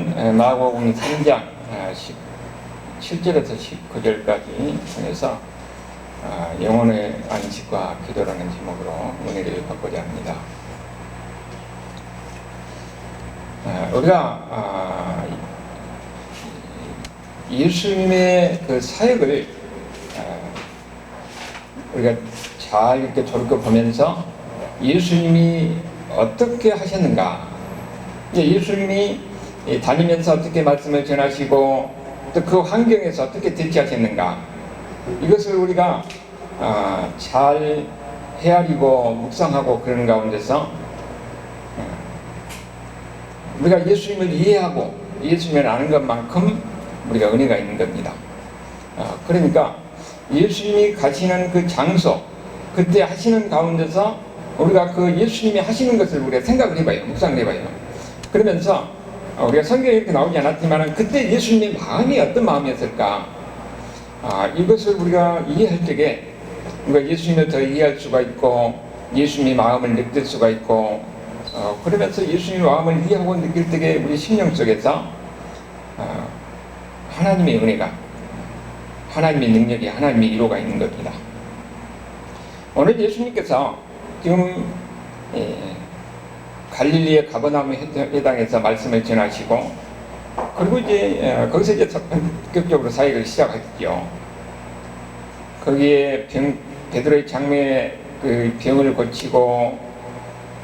예수님은 마가복음 3장 17절에서 19절까지 통해서 영혼의 안식과 기도라는 제목으로 은혜를 받고자 합니다. 우리가 예수님의 그 사역을 우리가 잘 이렇게 돌이켜 보면서 예수님이 어떻게 하셨는가, 예수님이 다니면서 어떻게 말씀을 전하시고 또 그 환경에서 어떻게 대처하셨는가, 이것을 우리가 잘 헤아리고 묵상하고 그러는 가운데서 우리가 예수님을 이해하고 예수님을 아는 것만큼 우리가 은혜가 있는 겁니다. 그러니까 예수님이 가시는 그 장소, 그때 하시는 가운데서 우리가 그 예수님이 하시는 것을 우리가 생각을 해봐요. 묵상을 해봐요. 그러면서 우리가 성경에 이렇게 나오지 않았지만 그때 예수님의 마음이 어떤 마음이었을까, 이것을 우리가 이해할 적에 우리가 예수님을 더 이해할 수가 있고 예수님의 마음을 느낄 수가 있고, 그러면서 예수님의 마음을 이해하고 느낄 때에 우리 심령 속에서 하나님의 은혜가, 하나님의 능력이, 하나님의 위로가 있는 겁니다. 오늘 예수님께서 지금 갈릴리의 가버나움 회당에서 말씀을 전하시고, 그리고 이제 거기서 이제 본격적으로 사역을 시작했죠. 거기에 베드로의 장매의 그 병을 고치고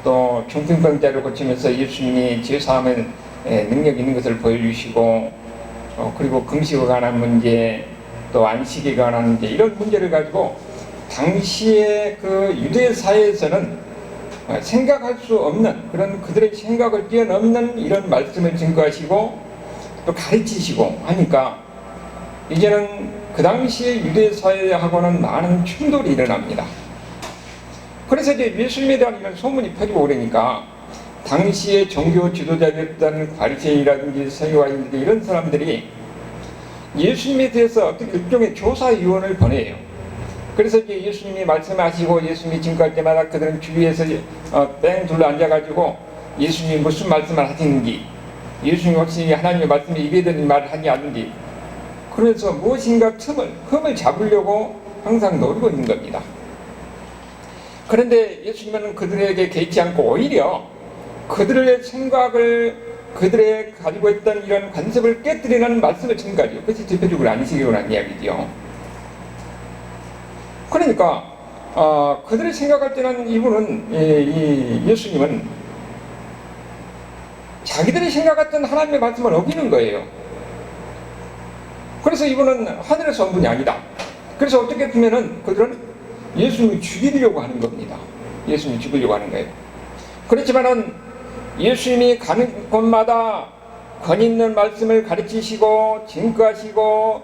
또 중풍병자를 고치면서 예수님이 죄사함의 능력 있는 것을 보여주시고, 그리고 금식에 관한 문제, 또 안식에 관한 문제, 이런 문제를 가지고 당시의 그 유대 사회에서는 생각할 수 없는 그런 그들의 생각을 뛰어넘는 이런 말씀을 증거하시고 또 가르치시고 하니까 이제는 그 당시의 유대 사회하고는 많은 충돌이 일어납니다. 그래서 이제 예수님에 대한 이런 소문이 퍼지고 그러니까 당시의 종교 지도자였던 바리새인이라든지 서기관들, 이런 사람들이 예수님에 대해서 어떤 일종의 조사위원을 보내요. 그래서 이제 예수님이 말씀하시고 예수님이 증거할 때마다 그들은 주위에서 뺑 둘러 앉아가지고 예수님이 무슨 말씀을 하시는지, 예수님이 혹시 하나님의 말씀에 입에 드는 말을 하지 않는지, 그래서 무엇인가 흠을 잡으려고 항상 노리고 있는 겁니다. 그런데 예수님은 그들에게 개의치 않고 오히려 그들의 생각을, 그들의 가지고 있던 이런 관습을 깨뜨리는 말씀을 증거하죠. 그것이 대표적으로 안식이라는 이야기죠. 그러니까 그들이 생각할 때는 이분은, 예수님은 자기들이 생각했던 하나님의 말씀을 어기는 거예요. 그래서 이분은 하늘에서 온 분이 아니다. 그래서 어떻게 보면은 그들은 예수님을 죽이려고 하는 겁니다. 예수님을 죽이려고 하는 거예요. 그렇지만은 예수님이 가는 곳마다 권 있는 말씀을 가르치시고 증거하시고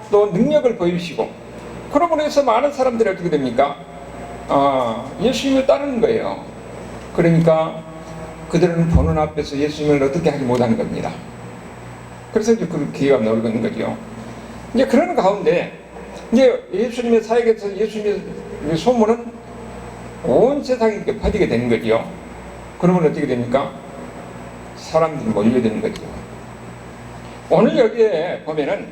또 능력을 보여주시고, 그러므로 해서 많은 사람들이 어떻게 됩니까? 예수님을 따르는 거예요. 그러니까 그들은 보는 앞에서 예수님을 어떻게 하지 못하는 겁니다. 그래서 이제 그 기회가 나오고 있는 거죠. 이제 그런 가운데 이제 예수님의 사역에서 예수님의 소문은 온 세상에 퍼지게 되는 거죠. 그러면 어떻게 됩니까? 사람들이 몰려드는 거죠. 오늘 여기에 보면은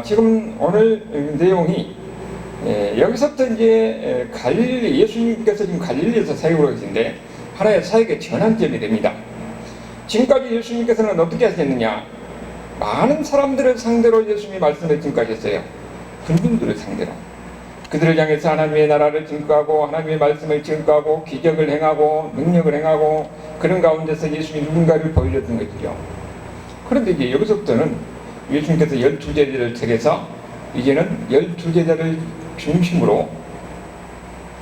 지금 오늘 내용이 여기서부터 이제 갈릴리, 예수님께서 지금 갈릴리에서 사역을 하시는데 하나의 사역의 전환점이 됩니다. 지금까지 예수님께서는 어떻게 하셨느냐? 많은 사람들을 상대로 예수님이 말씀을 증거하셨어요. 군중들을 상대로. 그들을 향해서 하나님의 나라를 증거하고 하나님의 말씀을 증거하고 기적을 행하고 능력을 행하고, 그런 가운데서 예수님이 누군가를 보여줬던 것이죠. 그런데 이제 여기서부터는 예수님께서 12제자를 택해서 이제는 12제자를 중심으로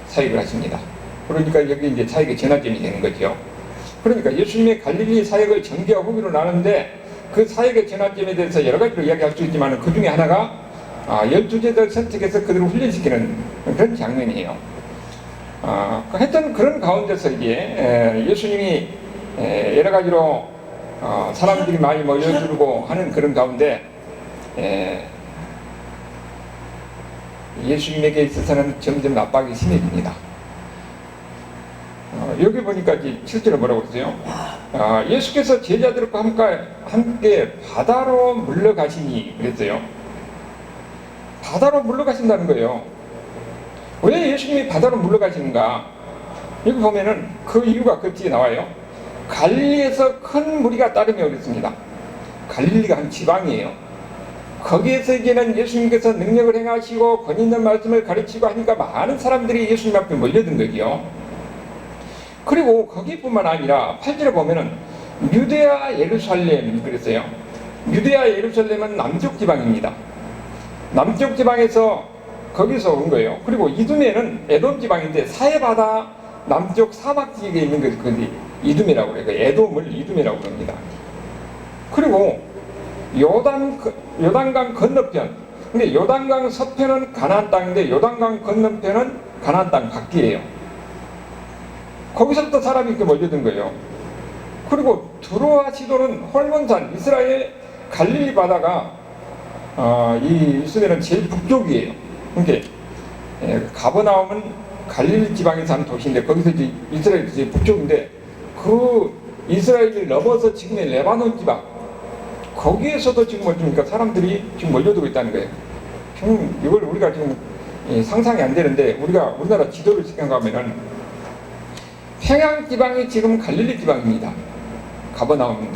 사역을 하십니다. 그러니까 여기 이제 사역의 전환점이 되는 거죠. 그러니까 예수님의 갈릴리 사역을 전개와 후기로 나누는데 그 사역의 전환점에 대해서 여러 가지로 이야기할 수 있지만 그 중에 하나가 12제자를 선택해서 그들을 훈련시키는 그런 장면이에요. 하여튼 그런 가운데서 이제 예수님이 여러 가지로 사람들이 많이 모여들고 하는 그런 가운데 예수님에게 있어서는 점점 압박이 심해집니다. 여기 보니까 7절에 뭐라고 그러세요? 예수께서 제자들과 함께 바다로 물러가시니 그랬어요. 바다로 물러가신다는 거예요. 왜 예수님이 바다로 물러가시는가? 여기 보면은 그 이유가 그 뒤에 나와요. 갈릴리에서 큰 무리가 따르며 그랬습니다. 갈릴리가 한 지방이에요. 거기에서 이제는 예수님께서 능력을 행하시고 권위 있는 말씀을 가르치고 하니까 많은 사람들이 예수님 앞에 몰려든 거지요. 그리고 거기뿐만 아니라 8절에 보면은 유대아 예루살렘 그랬어요. 유대아 예루살렘은 남쪽 지방입니다. 남쪽 지방에서 거기서 온 거예요. 그리고 이두메는 에돔 지방인데 사해바다 남쪽 사막 지역에 있는 것이 이두메라고 그래요. 에돔을 이두메라고 그럽니다. 그리고 요단강 건너편, 근데 요단강 서편은 가나안 땅인데 요단강 건너편은 가나안 땅 밖이에요. 거기서부터 사람이 이렇게 몰려든 거예요. 그리고 두로와 시도는 홀몬산, 이스라엘 갈릴리 바다가 이 이스라엘은 제일 북쪽이에요. 그러니까 가버나움은 갈릴리 지방에 사는 도시인데 거기서 이제 이스라엘 제일 북쪽인데 그 이스라엘을 넘어서 지금의 레바논 지방 거기에서도 지금 뭐니까 사람들이 지금 몰려들고 있다는 거예요. 지금 이걸 우리가 지금 상상이 안 되는데 우리나라 지도를 생각하면은 평양 지방이 지금 갈릴리 지방입니다. 가버나움.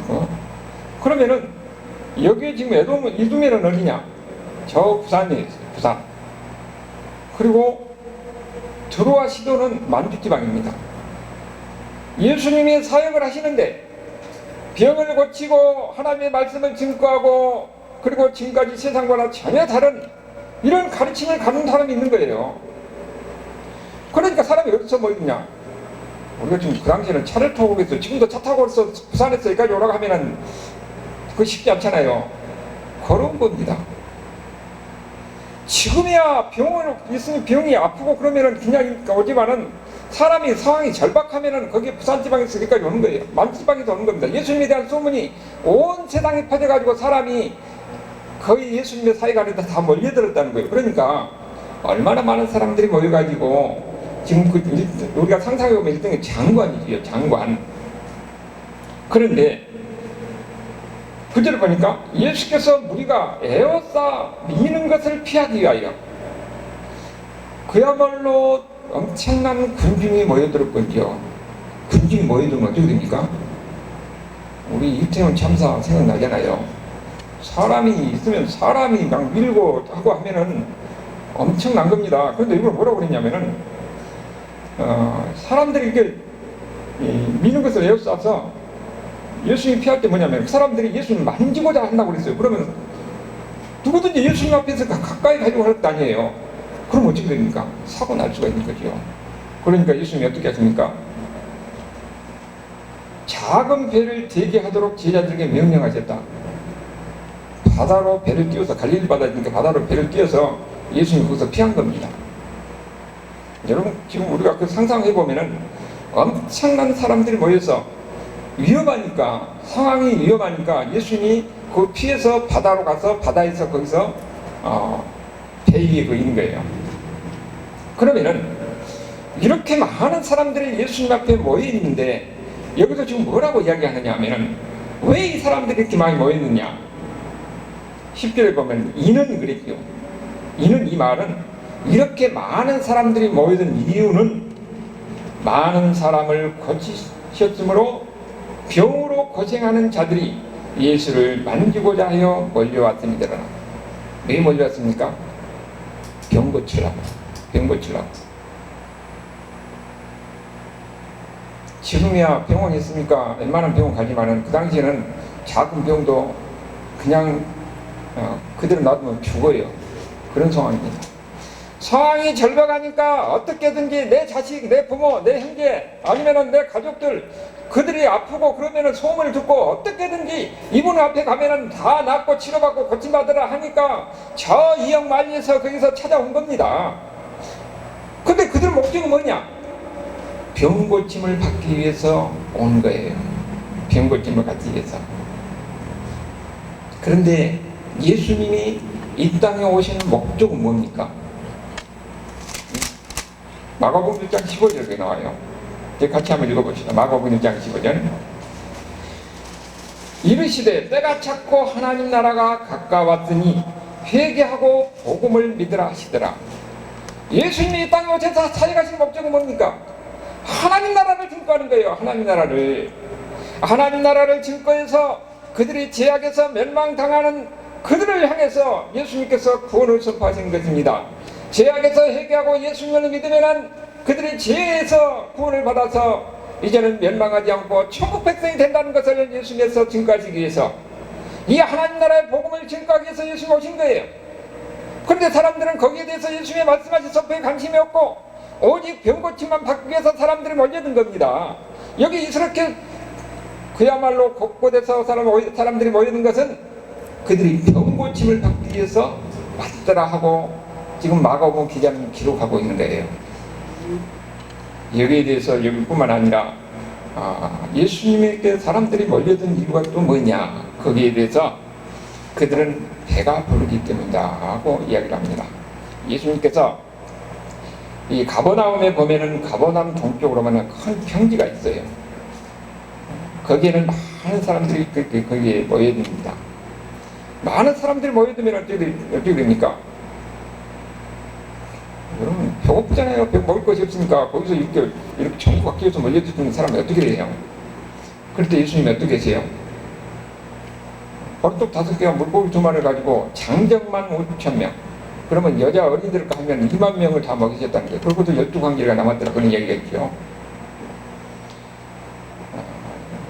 그러면은 여기에 지금 이두메는 어디냐? 저 부산이에요. 부산. 그리고 두로와 시도는 만주 지방입니다. 예수님이 사역을 하시는데 병을 고치고 하나님의 말씀을 증거하고 그리고 지금까지 세상과는 전혀 다른 이런 가르침을 갖는 사람이 있는 거예요. 그러니까 사람이 어디서 모이느냐? 우리가 지금 그 당시에는 차를 타고 오겠어요. 지금도 차 타고 와서 부산에서 여기까지 오라고 하면은 그거 쉽지 않잖아요. 걸어온 겁니다. 지금이야 병원 있으면 병이 아프고 그러면은 그냥 오지만은 사람이 상황이 절박하면은 거기 부산지방에서 여기까지 오는 거예요. 만주지방에서 오는 겁니다. 예수님에 대한 소문이 온 세상에 퍼져가지고 사람이 거의 예수님의 사역하는데 다 몰려들었다는 거예요. 그러니까 얼마나 많은 사람들이 모여가지고 지금 우리가 상상해보면 일종의 장관이지요. 장관. 그런데 그절을 보니까 예수께서 무리가 에워싸 미는 것을 피하기 위하여 그야말로 엄청난 군중이 모여들었거든요. 군중이 모여들면 어떻게 됩니까? 우리 이태원 참사 생각나잖아요. 사람이 있으면 사람이 막 밀고 하고 하면은 엄청난 겁니다. 그런데 이걸 뭐라고 그랬냐면은 사람들이 이렇게 미는 것을 에워싸서 예수님이 피할 때 뭐냐면 그 사람들이 예수님 만지고자 한다고 그랬어요. 그러면 누구든지 예수님 앞에서 가까이 가려고 할 것 아니에요. 그럼 어떻게 됩니까? 사고 날 수가 있는 거죠. 그러니까 예수님이 어떻게 하십니까? 작은 배를 대게 하도록 제자들에게 명령하셨다. 바다로 배를 띄워서 갈릴리 바다니까 바다로 배를 띄워서 예수님이 거기서 피한 겁니다. 여러분 지금 우리가 그 상상해보면은 엄청난 사람들이 모여서 위험하니까 상황이 위험하니까 예수님이 그 피해서 바다로 가서 바다에서 거기서 배 위에 있는 거예요. 그러면은 이렇게 많은 사람들이 예수님 앞에 모여 있는데 여기서 지금 뭐라고 이야기하느냐 하면은 왜 이 사람들이 이렇게 많이 모여 있느냐? 10절에 보면 이는 그랬죠. 이는 이 말은 이렇게 많은 사람들이 모여든 이유는 많은 사람을 고치셨으므로 병으로 고생하는 자들이 예수를 만지고자 하여 몰려왔습니다. 왜 몰려왔습니까? 병 고치려고. 병 고치려고. 지금이야 병원이 있으니까 웬만한 병원 가지만은 그 당시에는 작은 병도 그냥 그대로 놔두면 죽어요. 그런 상황입니다. 상황이 절박하니까 어떻게든지 내 자식, 내 부모, 내 형제 아니면은 내 가족들 그들이 아프고 그러면은 소문을 듣고 어떻게든지 이분 앞에 가면은 다 낫고 치료받고 고침받으라 하니까 저 이역 만리에서 거기서 찾아온 겁니다. 근데 그들 목적은 뭐냐? 병 고침을 받기 위해서 온 거예요. 병 고침을 받기 위해서. 그런데 예수님이 이 땅에 오시는 목적은 뭡니까? 마가복음 1장 15절에 나와요. 이제 같이 한번 읽어봅시다. 마가복음 1장 15절. 이르시되 때가 찼고 하나님 나라가 가까웠으니 회개하고 복음을 믿으라 하시더라. 예수님이 이 땅에 오셔서 찾아가신 목적은 뭡니까? 하나님 나라를 증거하는 거예요. 하나님 나라를 증거해서 그들이 죄악에서 멸망당하는 그들을 향해서 예수님께서 구원을 선포하신 것입니다. 죄악에서 회개하고 예수님을 믿으면 그들이 죄에서 구원을 받아서 이제는 멸망하지 않고 천국 백성이 된다는 것을 예수님께서 증거하시기 위해서, 이 하나님 나라의 복음을 증거하기 위해서 예수님 오신 거예요. 그런데 사람들은 거기에 대해서 예수님의 말씀하신 선포에 관심이 없고 오직 병고침만 받기 위해서 사람들이 몰려든 겁니다. 여기 이렇게 그야말로 곳곳에서 사람들이 모여든 것은 그들이 병고침을 받기 위해서 왔더라 하고 지금 마가복음 기자는 기록하고 있는 거예요. 여기에 대해서 여기뿐만 아니라 예수님에게 사람들이 몰려든 이유가 또 뭐냐, 거기에 대해서 그들은 배가 부르기 때문이다 하고 이야기를 합니다. 예수님께서 이 가버나움에 보면은 가버나움 동쪽으로만 큰 평지가 있어요. 거기에는 많은 사람들이 거기에 모여듭니다. 많은 사람들이 모여들면 어떻게 됩니까? 여러분 배고프잖아요. 먹을 것이 없으니까 거기서 이렇게 전국 각지에서 몰려드는 사람이 어떻게 돼요? 그럴 때 예수님이 어떻게 계세요? 버릇독 5개와 물고기 2마리를 가지고 장정만 5,000명, 그러면 여자 어린이들과 하면 2만 명을 다 먹이셨다는 거예요. 그리고도 12관계가 남았더라, 그런 얘기가 있죠.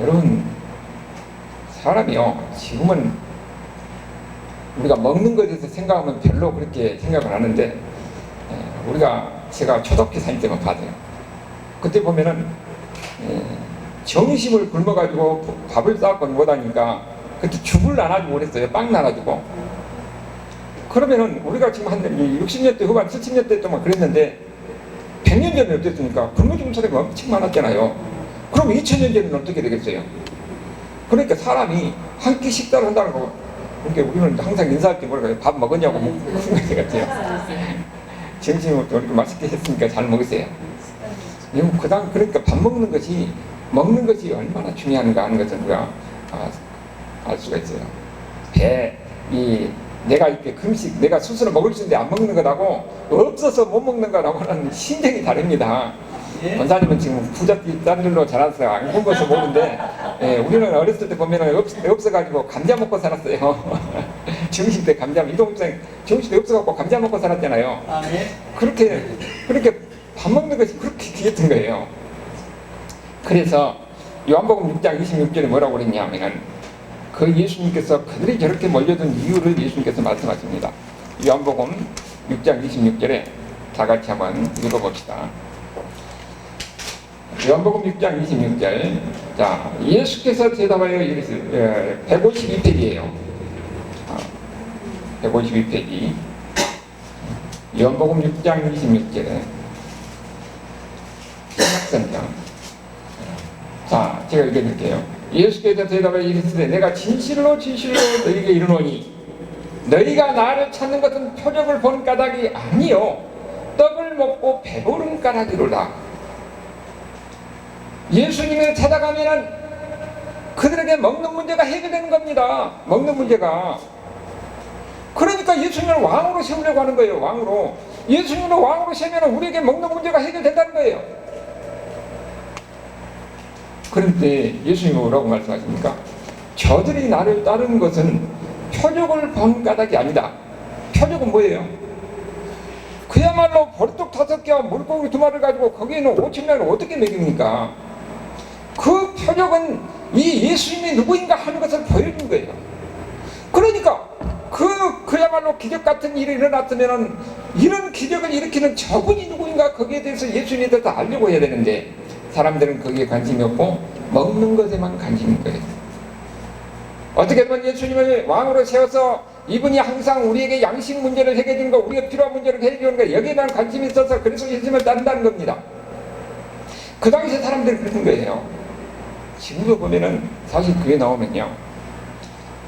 여러분 사람이요, 지금은 우리가 먹는 것에 대해서 생각하면 별로 그렇게 생각을 안 하는데, 제가 초등학교 다닐 때만 봐도요, 그때 보면은 점심을 굶어가지고 밥을 싸갖고 못하니까 그때 죽을 나눠주고 그랬어요. 빵 나눠주고. 그러면은 우리가 지금 한 60년대 후반 70년대 동안 그랬는데 100년 전에 어땠습니까? 굶어 죽은 사람이 엄청 많았잖아요. 그럼 2000년 전에는 어떻게 되겠어요? 그러니까 사람이 한 끼 식사를 한다는 거, 그러니까 우리는 항상 인사할 때 뭐라고 해요? 밥 먹었냐고 묻는 것 같아요. 점심을 또 이렇게 맛있게 했으니까 잘 먹으세요. 그러니까 밥 먹는 것이 얼마나 중요한가 하는 것을 우리가 알 수가 있어요. 내가 이렇게 금식, 내가 스스로 먹을 수 있는데 안 먹는 것하고 없어서 못 먹는 것하고는 심정이 다릅니다. 권사님은 지금 부잣집 딸들로 자라서 안 굶어서 모르는데, 우리는 어렸을 때 보면은 없어가지고 감자 먹고 살았어요. 중식 때 감자, 이동생 중식 때 없어갖고 감자 먹고 살았잖아요. 그렇게 밥 먹는 것이 그렇게 귀했던 거예요. 그래서 요한복음 6장 26절에 뭐라고 그랬냐면은, 그 예수님께서 그들이 저렇게 몰려든 이유를 예수님께서 말씀하십니다. 요한복음 6장 26절에 다 같이 한번 읽어봅시다. 요한복음 6장 26절. 자, 예수께서 대답하여 이르시되, 152페이지예요. 152페이지. 요한복음 6장 26절에 신약성경. 자, 제가 읽어드릴게요. 예수께서 대답하여 이르시되, 내가 진실로 너희에게 이르노니 너희가 나를 찾는 것은 표적을 본 까닭이 아니요 떡을 먹고 배부른 까닭이로다. 예수님을 찾아가면은 그들에게 먹는 문제가 해결되는 겁니다. 먹는 문제가. 그러니까 예수님을 왕으로 세우려고 하는 거예요. 왕으로. 예수님을 왕으로 세우면 우리에게 먹는 문제가 해결된다는 거예요. 그런데 예수님이 뭐라고 말씀하십니까? 저들이 나를 따르는 것은 표적을 본 까닭이 아니다. 표적은 뭐예요? 그야말로 버릇독 5개와 물고기 2마리를 가지고 거기에는 5,000명을 어떻게 먹입니까? 그 표적은 이 예수님이 누구인가 하는 것을 보여준 거예요. 그러니까 그야말로 기적 같은 일이 일어났으면 이런 기적을 일으키는 저분이 누구인가, 거기에 대해서 예수님에 대해서 알려고 해야 되는데 사람들은 거기에 관심이 없고 먹는 것에만 관심인 거예요. 어떻게 보면 예수님을 왕으로 세워서 이분이 항상 우리에게 양식 문제를 해결해주는 거, 우리가 필요한 문제를 해결해주는 거, 여기에만 관심이 있어서 그래서 예수님을 따른다는 겁니다. 그 당시에 사람들이 그런 거예요. 지금도 보면은 사실 그게 나오면요,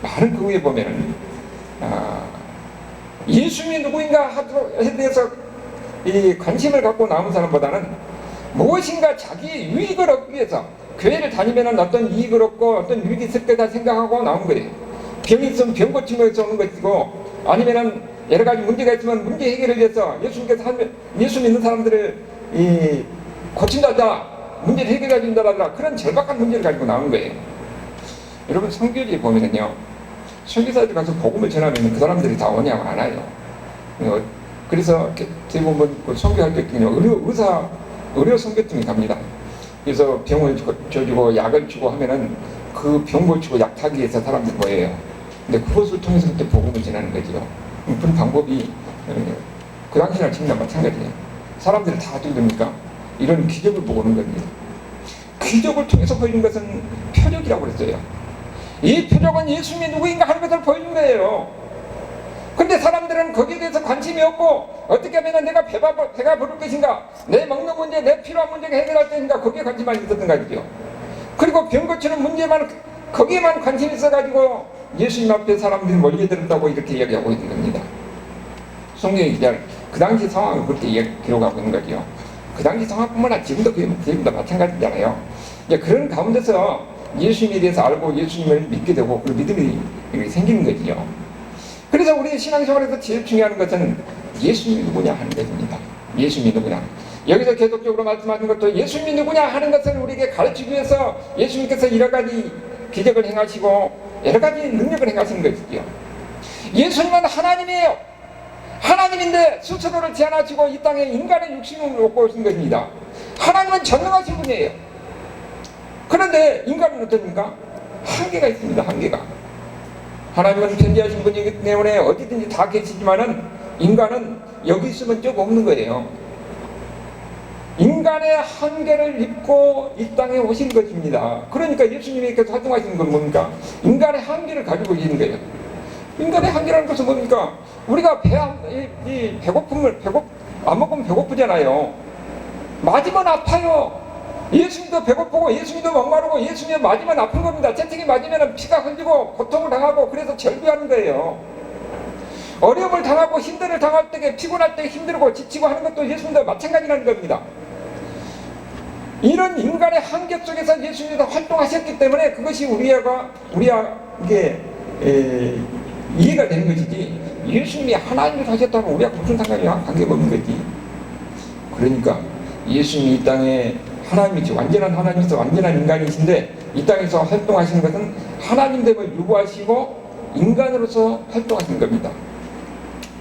많은 그에 보면은 예수님이 누구인가 하에 대해서 이 관심을 갖고 나온 사람보다는 무엇인가 자기의 유익을 얻기 위해서 교회를 다니면 어떤 이익을 얻고 어떤 유익이 있을 거다 생각하고 나온 거예요. 병이 있으면 병 고치면 위해서 오는 것이고, 아니면은 여러 가지 문제가 있으면 문제 해결을 위해서 예수 믿는 사람들을 고친다더라, 문제를 해결해 준다더라, 그런 절박한 문제를 가지고 나온 거예요. 여러분, 선교지에 보면은요, 선교사들 가서 복음을 전하면 그 사람들이 다 오냐고 안 와요. 그래서 대부분 그 선교할 때 의료 선교팀이 갑니다. 그래서 병을 줘주고 약을 주고 하면은 그 병 고치고 약 타기 위해서 사람들이 모여요. 근데 그것을 통해서 그때 복음을 전하는 거죠. 그런 방법이 그 당시나 지금이나 마찬가지예요. 사람들이 다 어떻게 됩니까? 이런 기적을 보고 오는 겁니다. 기적을 통해서 보이는 것은 표적이라고 그랬어요. 이 표적은 예수님이 누구인가 하는 것을 보여준 거예요. 근데 사람들은 거기에 대해서 관심이 없고, 어떻게 하면 내가 배가 부를 것인가, 내 먹는 문제, 내 필요한 문제가 해결할 것인가, 거기에 관심만 있었던 거죠. 그리고 병 고치는 문제만, 거기에만 관심이 있어가지고 예수님 앞에 사람들이 몰려들었다고 이렇게 이야기하고 있는 겁니다. 성경이 그 당시 상황을 그렇게 기록하고 있는 거죠. 그 당시 상황뿐만 아니라 지금도 마찬가지잖아요. 이제 그런 가운데서 예수님에 대해서 알고 예수님을 믿게 되고 그 믿음이 생기는 거지요. 그래서 우리 신앙생활에서 제일 중요한 것은 예수님이 누구냐 하는 것입니다. 예수님이 누구냐. 여기서 계속적으로 말씀하는 것도 예수님이 누구냐 하는 것을 우리에게 가르치기 위해서 예수님께서 여러 가지 기적을 행하시고 여러 가지 능력을 행하시는 것이지요. 예수님은 하나님이에요. 하나님인데 스스로를 제한하시고 이 땅에 인간의 육신을 놓고 오신 것입니다. 하나님은 전능하신 분이에요. 그런데 인간은 어떻습니까? 한계가 있습니다. 한계가. 하나님은 편지하신 분이기 때문에 어디든지 다 계시지만은 인간은 여기 있으면 쭉 없는 거예요. 인간의 한계를 입고 이 땅에 오신 것입니다. 그러니까 예수님이 계속 활동하시는 건 뭡니까? 인간의 한계를 가지고 계신 거예요. 인간의 한계라는 것은 뭡니까? 우리가 안 먹으면 배고프잖아요. 맞으면 아파요. 예수님도 배고프고 예수님도 목마르고 예수님이 맞으면 아픈 겁니다. 채찍이 맞으면 피가 흘리고 고통을 당하고 그래서 절규하는 거예요. 어려움을 당하고 힘듦을 당할 때, 피곤할 때 힘들고 지치고 하는 것도 예수님도 마찬가지라는 겁니다. 이런 인간의 한계 속에서 예수님도 활동하셨기 때문에 그것이 우리에게 이해가 되는 것이지, 예수님이 하나님을 하셨다면 우리가 무슨 상관이야? 관계가 없는 거지. 그러니까 예수님이 이 땅에 하나님이지, 완전한 하나님이서 완전한 인간이신데 이 땅에서 활동하시는 것은 하나님됨을 유구하시고 인간으로서 활동하시는 겁니다.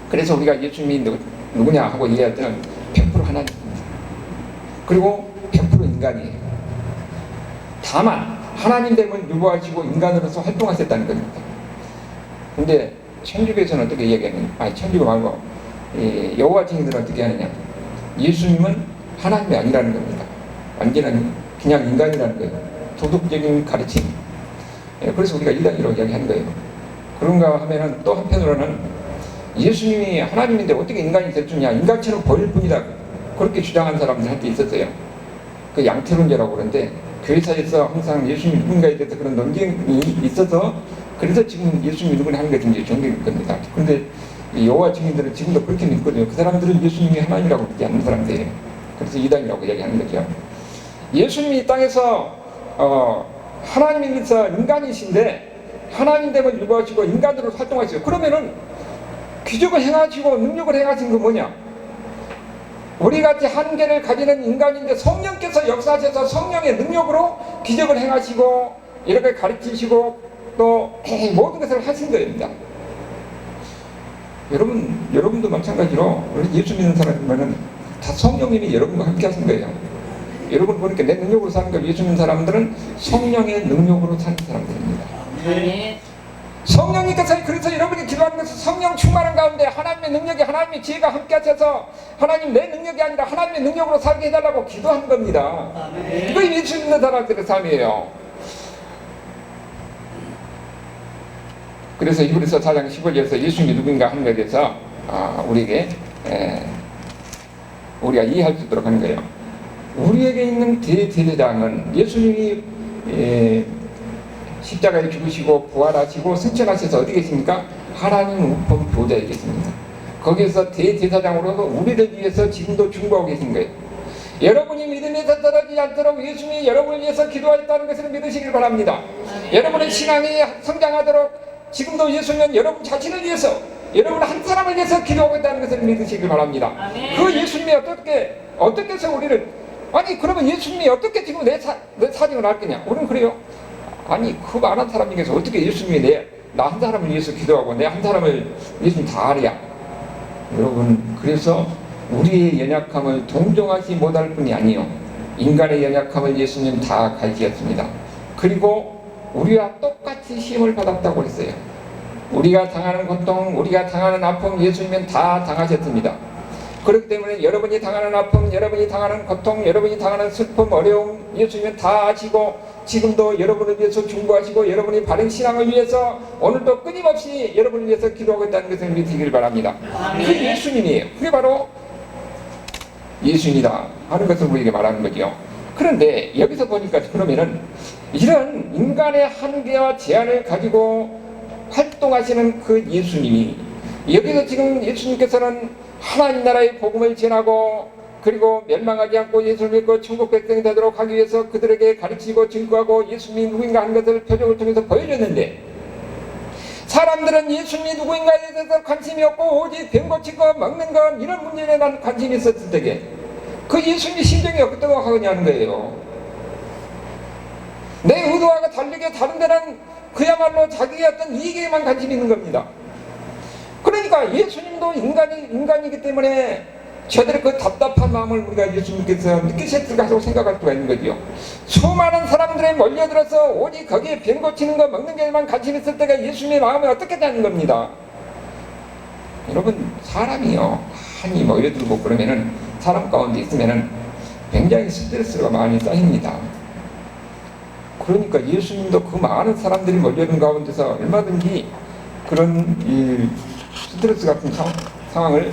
그래서 우리가 예수님이 누구냐 하고 이해할 때는 100% 하나님입니다. 그리고 100% 인간이에요. 다만 하나님됨을 유구하시고 인간으로서 활동하셨다는 겁니다. 근데 천주교에서는 어떻게 이야기하느냐? 천주교 말고 여호와 증인들은 어떻게 하느냐? 예수님은 하나님이 아니라는 겁니다. 완전한 그냥 인간이라는 거예요. 도덕적인 가르침. 그래서 우리가 이단이라고 이야기하는 거예요. 그런가 하면은 또 한편으로는 예수님이 하나님인데 어떻게 인간이 될 수 있냐? 인간처럼 보일 뿐이다. 그렇게 주장한 사람들 한테 있었어요. 그 양태론자라고 그러는데 교회사에서 항상 예수님이 누군가에 대해서 그런 논쟁이 있어서 그래서 지금 예수님이 누구나 하는 것이 이제 정리일 겁니다. 그런데 여호와 증인들은 지금도 그렇게 믿거든요. 그 사람들은 예수님이 하나님이라고 믿지 않는 사람들이에요. 그래서 이단이라고 이야기하는 거죠. 예수님이 이 땅에서 하나님이면서 인간이신데 하나님됨을 유구하시고 인간으로 활동하시고, 그러면은 기적을 행하시고 능력을 행하신 건 뭐냐? 우리같이 한계를 가지는 인간인데 성령께서 역사하셔서 성령의 능력으로 기적을 행하시고 이렇게 가르치시고 또 모든 것을 하신 겁니다. 여러분도 마찬가지로 예수 믿는 사람이면은 다 성령님이 여러분과 함께 하신 거예요. 여러분 보니까 내 능력으로 사는 거, 예수 믿는 사람들은 성령의 능력으로 사는 사람들입니다. 네. 성령님께서 그래서 여러분이 기도하는 것은 성령 충만한 가운데 하나님의 능력이, 하나님의 지혜가 함께 하셔서 하나님 내 능력이 아니라 하나님의 능력으로 살게 해달라고 기도하는 겁니다. 이거 예수 믿는 사람들의 삶이에요. 그래서 히브리서 4장 15절에서 예수님이 누군가 하는 것에 대해서 우리에게 우리가 이해할 수 있도록 하는 거예요. 우리에게 있는 대제사장은 예수님이 십자가에 죽으시고 부활하시고 승천하셔서 어디 계십니까? 하나님 우편 보좌에 계십니다. 거기에서 대제사장으로서 우리를 위해서 지금도 중보하고 계신 거예요. 여러분이 믿음에서 떨어지지 않도록 예수님이 여러분을 위해서 기도하였다는 것을 믿으시길 바랍니다. 여러분의 신앙이 성장하도록 지금도 예수님은 여러분 자신을 위해서, 여러분 한 사람을 위해서 기도하고 있다는 것을 믿으시길 바랍니다. 그 예수님이 어떻게 해서 우리를, 아니 그러면 예수님이 어떻게 지금 내 사정을 알 거냐? 우리는 그래요. 아니 그 많은 사람 중에서 어떻게 예수님이 나 한 사람을 위해서 기도하고 내 한 사람을 예수님 다 알아야. 여러분, 그래서 우리의 연약함을 동정하지 못할 뿐이 아니요, 인간의 연약함을 예수님 다 가지셨습니다. 그리고 우리와 똑같이 시험을 받았다고 했어요. 우리가 당하는 고통, 우리가 당하는 아픔 예수님은 다 당하셨습니다. 그렇기 때문에 여러분이 당하는 아픔, 여러분이 당하는 고통, 여러분이 당하는 슬픔, 어려움 예수님은 다 아시고 지금도 여러분을 위해서 중보하시고 여러분이 바른 신앙을 위해서 오늘도 끊임없이 여러분을 위해서 기도하고 있다는 것을 믿으시길 바랍니다. 그 예수님이에요. 그게 바로 예수님이다 하는 것을 우리에게 말하는 거죠. 그런데 여기서 보니까 그러면은 이런 인간의 한계와 제한을 가지고 활동하시는 그 예수님이, 여기서 지금 예수님께서는 하나님 나라의 복음을 전하고 그리고 멸망하지 않고 예수를 믿고 천국 백성이 되도록 하기 위해서 그들에게 가르치고 증거하고 예수님이 누구인가 하는 것을 표적을 통해서 보여줬는데, 사람들은 예수님이 누구인가에 대해서 관심이 없고 오직 병 고치고 먹는 것 이런 문제에 난 관심이 있었을 때에 그 예수님이 심정이 어떻다고 하느냐는 거예요. 내 의도와 다르게 다른 데는 그야말로 자기의 어떤 이익에만 관심이 있는 겁니다. 그러니까 예수님도 인간이기 때문에 저들의 그 답답한 마음을 우리가 예수님께서 느끼셨을까 하고 생각할 수가 있는 거죠. 수많은 사람들이 몰려들어서 오직 거기에 병 고치는 거 먹는 게만 관심 있을 때가 예수님의 마음이 어떻게 되는 겁니다. 여러분, 사람이요 많이 모여들고 그러면은 사람 가운데 있으면은 굉장히 스트레스가 많이 쌓입니다. 그러니까 예수님도 그 많은 사람들이 몰려든 가운데서 얼마든지 그런 이 스트레스 같은 상황을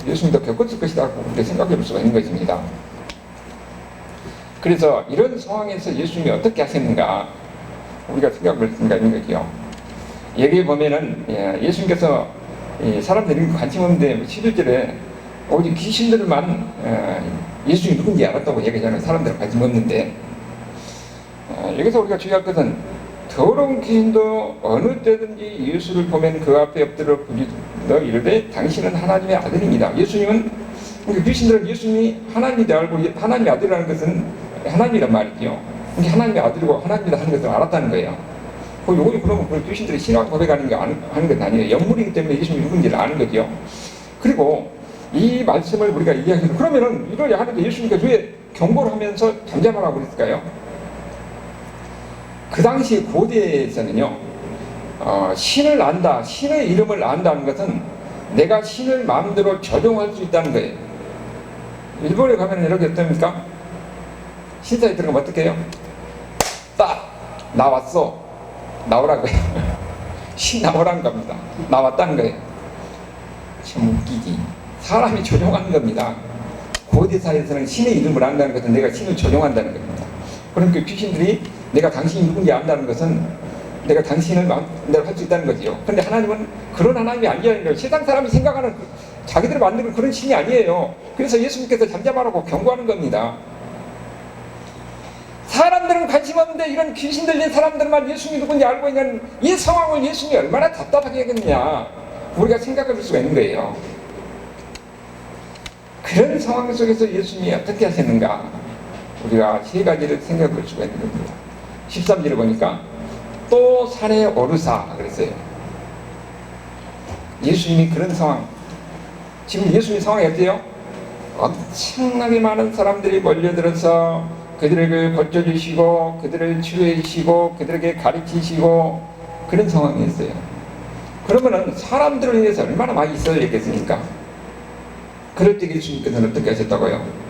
예수님도 겪었을 것이라고 그렇게 생각해 볼 수가 있는 것입니다. 그래서 이런 상황에서 예수님이 어떻게 하셨는가 우리가 생각해 볼 수가 있는 거죠. 여기에 보면은 예수님께서 사람들이 관심 없는데 11절에 오직 귀신들만 예수님이 누군지 알았다고 얘기하잖아요. 사람들은 관심 없는데, 여기서 우리가 주의할 것은 더러운 귀신도 어느 때든지 예수를 보면 그 앞에 엎드려 부르짖어 이르되 당신은 하나님의 아들입니다. 예수님은, 귀신들은 예수님이 하나님이 알고 하나님의 아들이라는 것은 하나님이란 말이죠. 하나님의 아들이고 하나님이다 하는 것을 알았다는 거예요. 그러면 귀신들이 신앙 고백하는 게 하는 건 아니에요. 영물이기 때문에 예수님이 누군지를 아는 거죠. 그리고 이 말씀을 우리가 이야기해서 그러면은 이러야 하는데 예수님께서 왜 경고를 하면서 잠잠하라고 그랬을까요? 그 당시 고대에서는요, 신을 안다, 신의 이름을 안다는 것은 내가 신을 마음대로 조종할 수 있다는 거예요. 일본에 가면 이렇게 어떻습니까? 신사에 들어가면 어떻게 해요? 딱 나왔어, 나오라고 해요. 신 나오라는 겁니다. 나왔다는 거예요. 참 웃기지. 사람이 조종하는 겁니다. 고대사에서는 신의 이름을 안다는 것은 내가 신을 조종한다는 겁니다. 그러니까 귀신들이 내가 당신이 누군지 안다는 것은 내가 당신을 마음대로 할 수 있다는 거지요. 그런데 하나님은 그런 하나님이 아니라는 거예요. 세상 사람이 생각하는 자기들이 만드는 그런 신이 아니에요. 그래서 예수님께서 잠잠하라고 경고하는 겁니다. 사람들은 관심 없는데 이런 귀신 들린 사람들만 예수님이 누군지 알고 있는 이 상황을 예수님이 얼마나 답답하게 하겠느냐 우리가 생각해 볼 수가 있는 거예요. 그런 상황 속에서 예수님이 어떻게 하셨는가 우리가 세 가지를 생각해 볼 수가 있는 겁니다. 13절을 보니까 또 산에 오르사 그랬어요. 예수님이 그런 상황, 지금 예수님 상황이 어때요? 엄청나게 많은 사람들이 몰려들어서 그들에게 고쳐주시고 그들을 치료해 주시고 그들에게 가르치시고 그런 상황이었어요. 그러면은 사람들을 위해서 얼마나 많이 있어야겠습니까? 그럴 때 예수님께서는 어떻게 하셨다고요?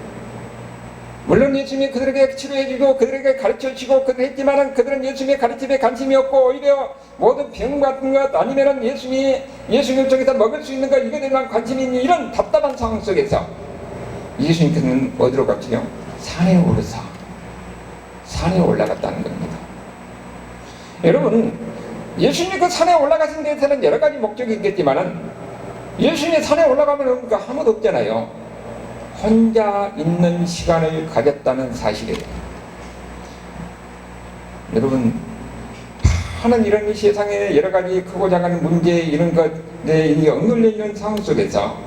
물론 예수님이 그들에게 치료해주고 그들에게 가르쳐주시고 그들 했지만은 그들은 예수님의 가르침에 관심이 없고 오히려 모든 병 같은 것 아니면은 예수님을 통해서 먹을 수 있는 것 이것에만 관심이 있는 이런 답답한 상황 속에서 예수님께서는 어디로 갔지요? 산에 오르사 산에 올라갔다는 겁니다. 여러분, 예수님이 그 산에 올라가신 데에서는 여러 가지 목적이 있겠지만은 예수님이 산에 올라가면 아무도 없잖아요. 혼자 있는 시간을 가졌다는 사실이에요. 여러분, 많은 이런 세상의 여러 가지 크고 작은 문제 이런 것에 억눌려 있는 상황 속에서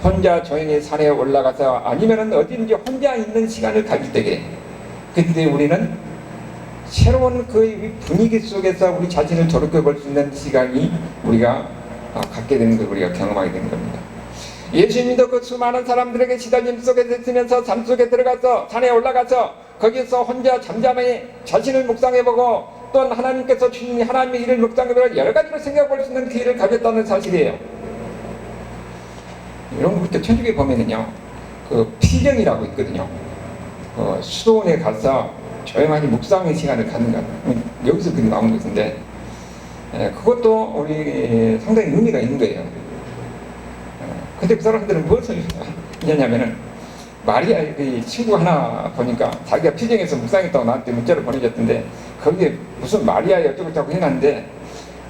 혼자 조용히 산에 올라가서 아니면은 어딘지 혼자 있는 시간을 가질 때에 그때 우리는 새로운 그 분위기 속에서 우리 자신을 돌이켜볼 수 있는 시간이 우리가 갖게 되는 걸 우리가 경험하게 되는 겁니다. 예수님도 그 수많은 사람들에게 시달림 속에 있으면서 삶 속에 들어가서 산에 올라가서 거기서 혼자 잠잠히 자신을 묵상해보고 또 하나님께서 주신 하나님의 일을 묵상해보고 여러 가지로 생각해볼 수 있는 기회를 가졌다는 사실이에요. 이런 것부터 천주교에 보면은요, 그 피정이라고 있거든요. 수도원에 가서 조용하니 묵상의 시간을 갖는 것. 여기서 그게 나온 것인데, 그것도 우리 상당히 의미가 있는 거예요. 근데 그 사람들은 무엇을 했냐면은, 마리아 그 친구 하나 보니까 자기가 피정에서 묵상했다고 나한테 문자를 보내줬던데, 거기에 무슨 마리아 어쩌고저쩌고 해놨는데,